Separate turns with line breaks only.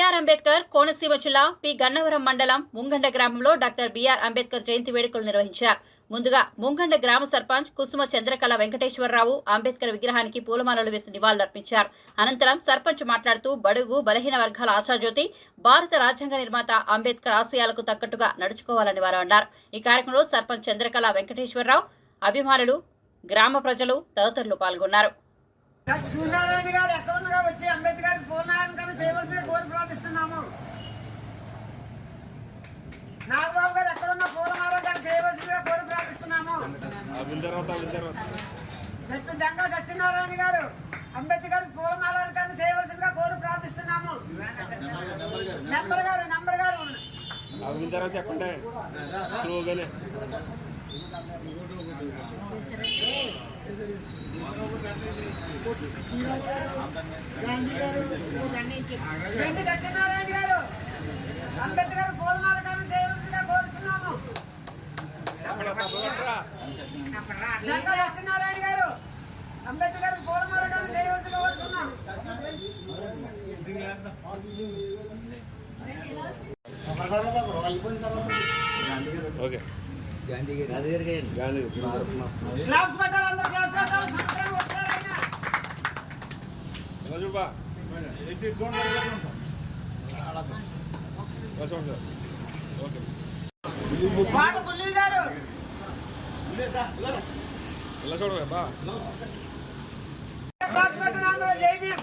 BR Ambedkar Konaseema జిల్లా P Gannavaram మండలం ముంగండ గ్రామంలో డాక్టర్ బిఆర్ అంబేద్కర్ జయంతి వేడుకలు నిర్వహించారు. ముందుగా ముంగండ గ్రామ సర్పంచ్ కుసుమ చంద్రకళ వెంకటేశ్వరరావు అంబేద్కర్ విగ్రహానికి పూలమాలలు వేసి నివాళులర్పించారు. అనంతరం సర్పంచ్ మాట్లాడుతూ బడుగు బలహీన వర్గాల ఆశాజ్యోతి భారత రాజ్యాంగ నిర్మాత అంబేద్కర్ ఆశయాలకు తగ్గట్టుగా నడుచుకోవాలని వారు అన్నారు. ఈ కార్యక్రమంలో సర్పంచ్ చంద్రకళ వెంకటేశ్వరరావు, అభిమానులు, గ్రామ ప్రజలు తదితరులు పాల్గొన్నారు.
సూర్యనారాయణ గారు ఎక్కడున్నా వచ్చి అంబేద్కర్ పూర్ణాలంకరణ చేయవలసిన కోరి ప్రార్థిస్తున్నాము. నాగబాబు గారు ఎక్కడున్న పూలమాలంకరణ చేయవలసిందిగా కోరి ప్రార్థిస్తున్నాము. నెక్స్ట్ జంగా సత్యనారాయణ గారు అంబేద్కర్ పూలమాలంకరణ చేయవలసిందిగా కోరి ప్రార్థిస్తున్నాము. నెంబర్ గారు
చెప్పండి.
సత్యనారాయణ గారు అంబేద్కర్ పూలమాలకరణ చేయవలసిందిగా కోరుతున్నాము. సత్యనారాయణ గారు అంబేద్కర్ పూలమాలకరణ చేయవలసిందిగా కోరుతున్నాము. క్లాప్స్ పెట్టాలి, అందరూ క్లాప్స్ పెట్టాలి. పాట బుల్లి గారు క్లాప్స్ పెట్టాలి, అందరూ జై భీమ్.